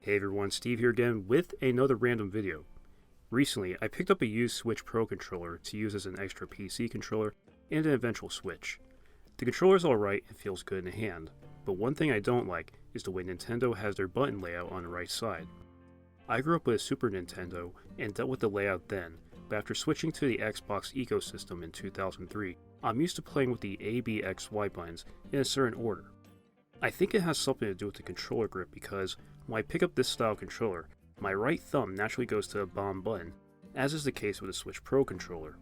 Hey everyone, Steve here again with another random video. Recently, I picked up a used Switch Pro controller to use as an extra PC controller and an eventual Switch. The controller's alright and feels good in the hand, but one thing I don't like is the way Nintendo has their button layout on the right side. I grew up with a Super Nintendo and dealt with the layout then, but after switching to the Xbox ecosystem in 2003, I'm used to playing with the A, B, X, Y buttons in a certain order. I think it has something to do with the controller grip because when I pick up this style controller, my right thumb naturally goes to the bomb button, as is the case with the Switch Pro controller.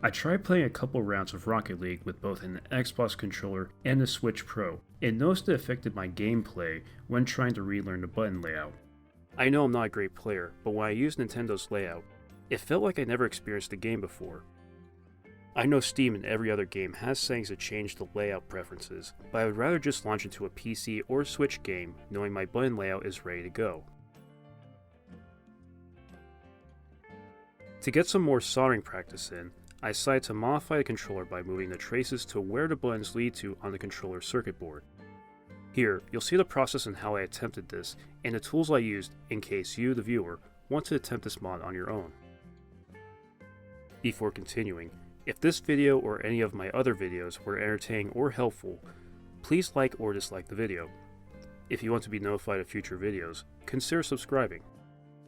I tried playing a couple rounds of Rocket League with both an Xbox controller and the Switch Pro, and noticed it affected my gameplay when trying to relearn the button layout. I know I'm not a great player, but when I used Nintendo's layout, it felt like I never experienced the game before. I know Steam and every other game has settings to change the layout preferences, but I would rather just launch into a PC or Switch game knowing my button layout is ready to go. To get some more soldering practice in, I decided to modify the controller by moving the traces to where the buttons lead to on the controller circuit board. Here, you'll see the process and how I attempted this, and the tools I used in case you, the viewer, want to attempt this mod on your own. Before continuing, if this video or any of my other videos were entertaining or helpful, please like or dislike the video. If you want to be notified of future videos, consider subscribing.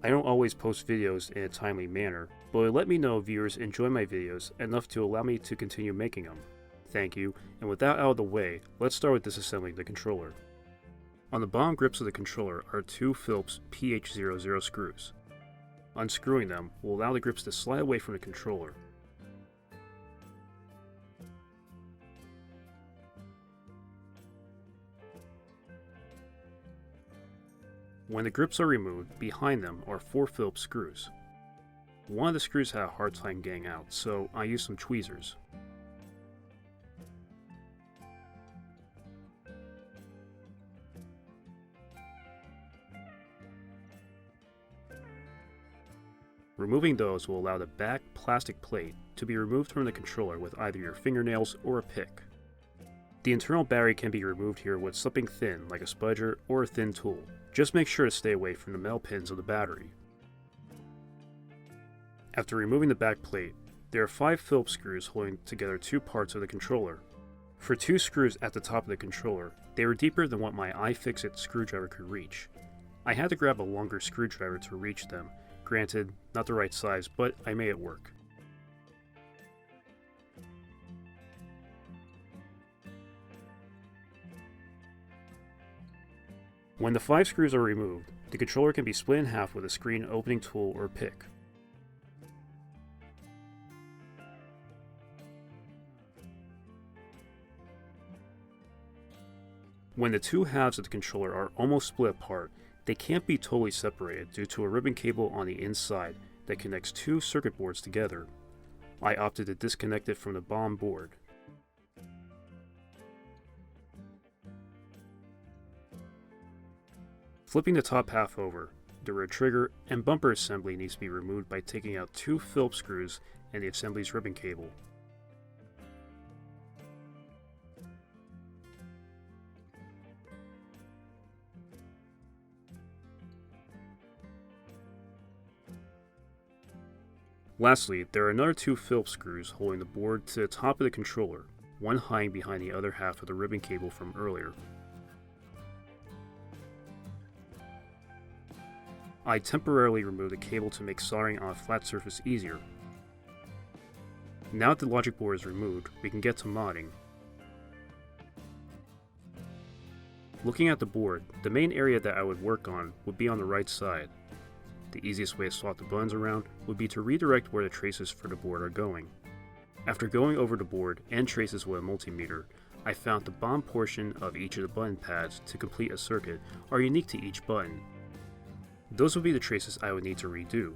I don't always post videos in a timely manner, but it would let me know if viewers enjoy my videos enough to allow me to continue making them. Thank you, and with that out of the way, let's start with disassembling the controller. On the bottom grips of the controller are two Phillips PH00 screws. Unscrewing them will allow the grips to slide away from the controller. When the grips are removed, behind them are four Phillips screws. One of the screws had a hard time getting out, so I used some tweezers. Removing those will allow the back plastic plate to be removed from the controller with either your fingernails or a pick. The internal battery can be removed here with something thin like a spudger or a thin tool. Just make sure to stay away from the metal pins of the battery. After removing the back plate, there are 5 Phillips screws holding together two parts of the controller. For two screws at the top of the controller, they were deeper than what my iFixit screwdriver could reach. I had to grab a longer screwdriver to reach them. Granted, not the right size, but I made it work. When the 5 screws are removed, the controller can be split in half with a screen opening tool or pick. When the two halves of the controller are almost split apart, they can't be totally separated due to a ribbon cable on the inside that connects two circuit boards together. I opted to disconnect it from the bottom board. Flipping the top half over, the rear trigger and bumper assembly needs to be removed by taking out two Phillips screws and the assembly's ribbon cable. Lastly, there are another two Phillips screws holding the board to the top of the controller, one hiding behind the other half of the ribbon cable from earlier. I temporarily removed the cable to make soldering on a flat surface easier. Now that the logic board is removed, we can get to modding. Looking at the board, the main area that I would work on would be on the right side. The easiest way to swap the buttons around would be to redirect where the traces for the board are going. After going over the board and traces with a multimeter, I found the bottom portion of each of the button pads to complete a circuit are unique to each button. Those would be the traces I would need to redo.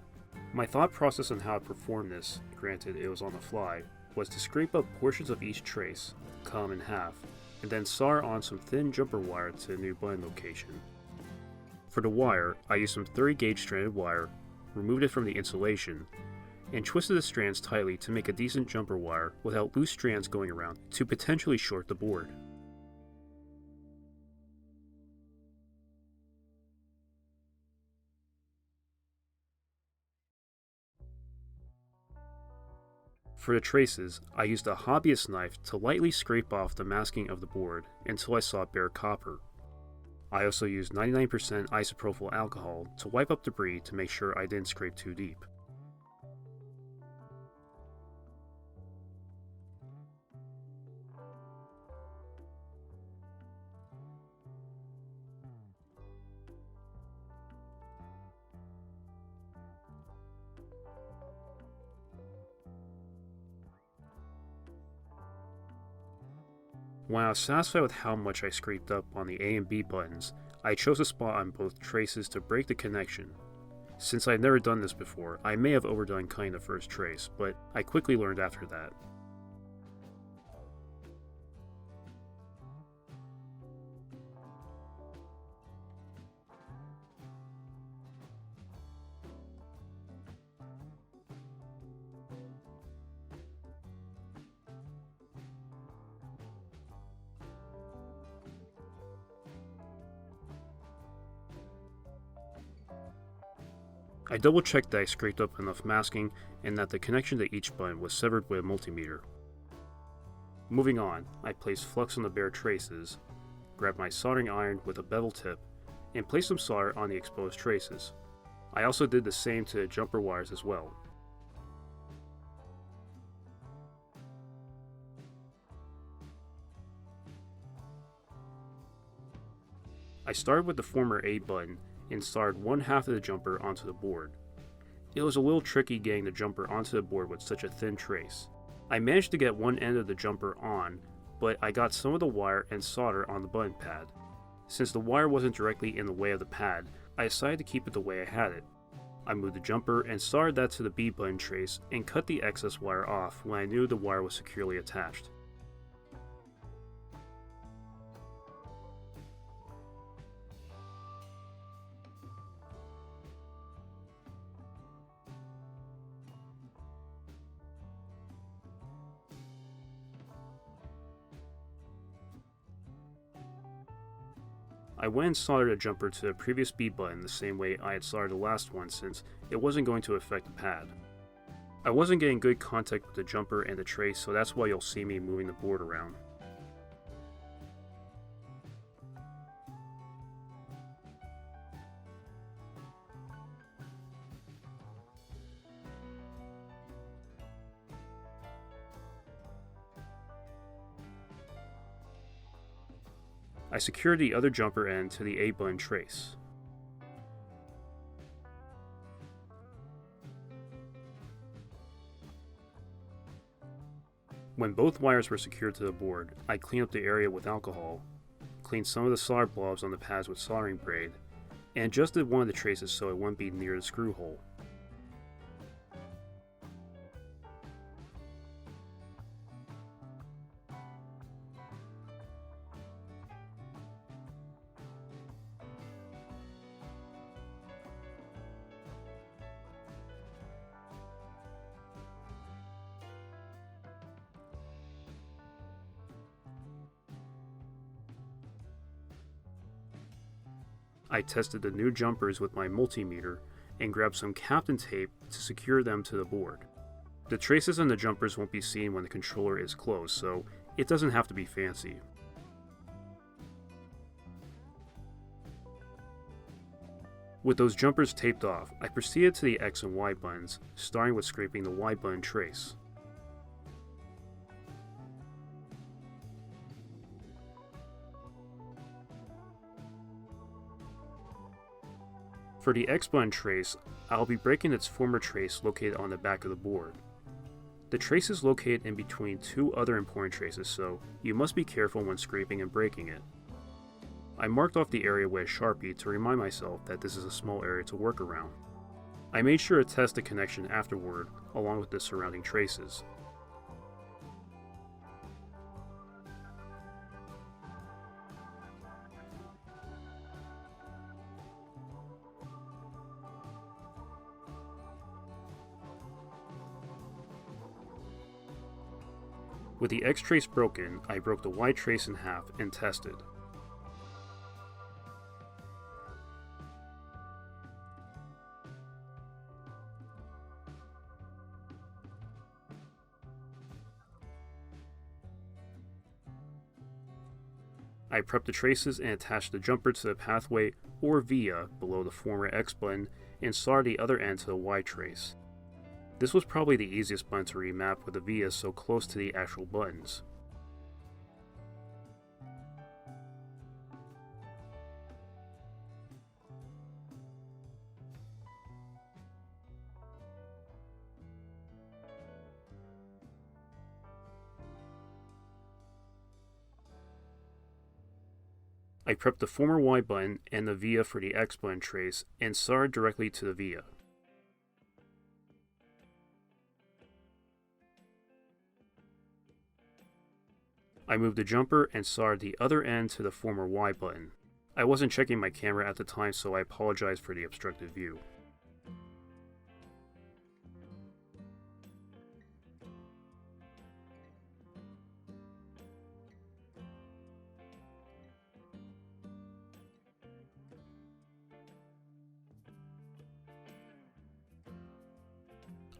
My thought process on how to perform this, granted it was on the fly, was to scrape up portions of each trace, cut them in half, and then solder on some thin jumper wire to the new button location. For the wire, I used some 30 gauge stranded wire, removed it from the insulation, and twisted the strands tightly to make a decent jumper wire without loose strands going around to potentially short the board. For the traces, I used a hobbyist knife to lightly scrape off the masking of the board until I saw bare copper. I also used 99% isopropyl alcohol to wipe up debris to make sure I didn't scrape too deep. When I was satisfied with how much I scraped up on the A and B buttons, I chose a spot on both traces to break the connection. Since I had never done this before, I may have overdone cutting the first trace, but I quickly learned after that. I double checked that I scraped up enough masking and that the connection to each button was severed with a multimeter. Moving on, I placed flux on the bare traces, grabbed my soldering iron with a bevel tip, and placed some solder on the exposed traces. I also did the same to the jumper wires as well. I started with the former A button and soldered one half of the jumper onto the board. It was a little tricky getting the jumper onto the board with such a thin trace. I managed to get one end of the jumper on, but I got some of the wire and solder on the button pad. Since the wire wasn't directly in the way of the pad, I decided to keep it the way I had it. I moved the jumper and soldered that to the B button trace and cut the excess wire off when I knew the wire was securely attached. I went and soldered a jumper to the previous B button the same way I had soldered the last one since it wasn't going to affect the pad. I wasn't getting good contact with the jumper and the trace, so that's why you'll see me moving the board around. I secured the other jumper end to the A button trace. When both wires were secured to the board, I cleaned up the area with alcohol, cleaned some of the solder blobs on the pads with soldering braid, and adjusted one of the traces so it wouldn't be near the screw hole. I tested the new jumpers with my multimeter and grabbed some Captain tape to secure them to the board. The traces on the jumpers won't be seen when the controller is closed, so it doesn't have to be fancy. With those jumpers taped off, I proceeded to the X and Y buttons, starting with scraping the Y button trace. For the X button trace, I'll be breaking its former trace located on the back of the board. The trace is located in between two other important traces, so you must be careful when scraping and breaking it. I marked off the area with a Sharpie to remind myself that this is a small area to work around. I made sure to test the connection afterward, along with the surrounding traces. With the X trace broken, I broke the Y trace in half and tested. I prepped the traces and attached the jumper to the pathway or via below the former X button and soldered the other end to the Y trace. This was probably the easiest button to remap with the via so close to the actual buttons. I prepped the former Y button and the via for the X button trace and soldered directly to the via. I moved the jumper and soldered the other end to the former Y button. I wasn't checking my camera at the time, so I apologize for the obstructed view.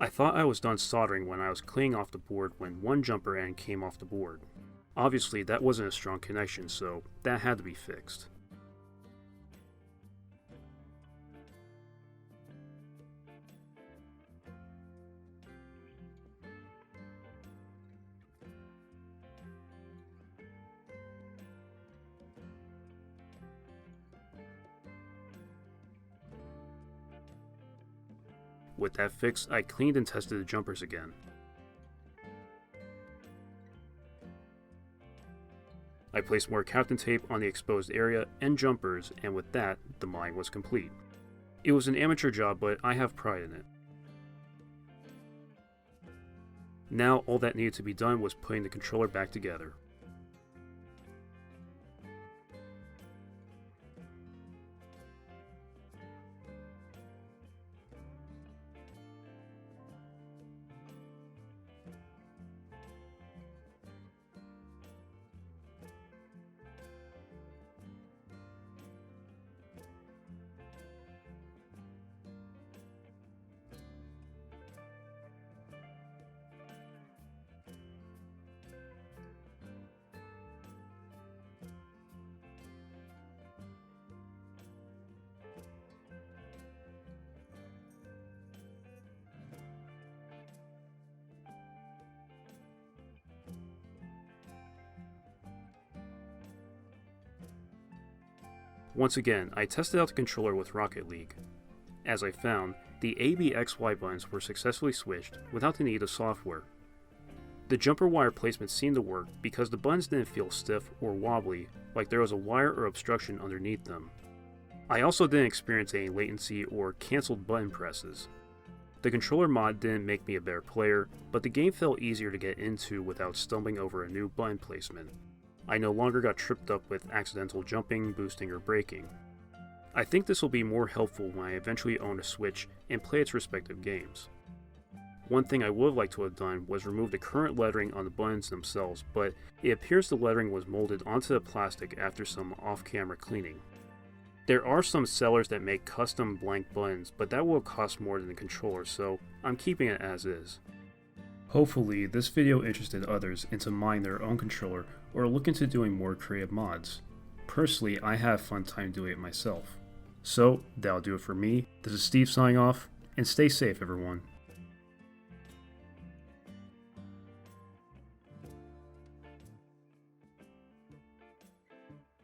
I thought I was done soldering when I was cleaning off the board when one jumper end came off the board. Obviously that wasn't a strong connection, so that had to be fixed. With that fixed, I cleaned and tested the jumpers again. I placed more captain tape on the exposed area and jumpers, and with that, the mod was complete. It was an amateur job, but I have pride in it. Now all that needed to be done was putting the controller back together. Once again, I tested out the controller with Rocket League. As I found, the ABXY buttons were successfully switched without the need of software. The jumper wire placement seemed to work because the buttons didn't feel stiff or wobbly like there was a wire or obstruction underneath them. I also didn't experience any latency or cancelled button presses. The controller mod didn't make me a better player, but the game felt easier to get into without stumbling over a new button placement. I no longer got tripped up with accidental jumping, boosting, or braking. I think this will be more helpful when I eventually own a Switch and play its respective games. One thing I would have liked to have done was remove the current lettering on the buttons themselves, but it appears the lettering was molded onto the plastic after some off-camera cleaning. There are some sellers that make custom blank buttons, but that will cost more than the controller, so I'm keeping it as is. Hopefully, this video interested others into buying their own controller or look into doing more creative mods. Personally, I have fun time doing it myself. So, that'll do it for me. This is Steve signing off, and stay safe everyone.